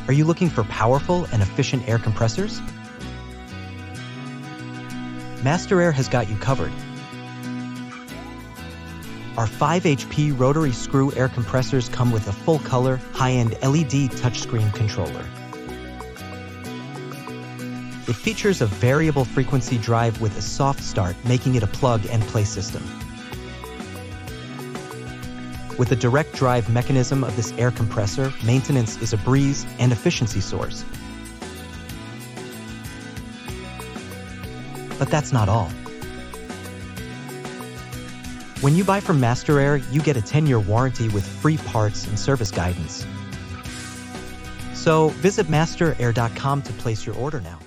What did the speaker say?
Are you looking for powerful and efficient air compressors? MasterAire has got you covered. Our 5 HP rotary screw air compressors come with a full-color, high-end LED touchscreen controller. It features a variable frequency drive with a soft start, making it a plug-and-play system. With the direct drive mechanism of this air compressor, maintenance is a breeze and efficiency soars. But that's not all. When you buy from MasterAire, you get a 10-year warranty with free parts and service guidance. So visit MasterAire.com to place your order now.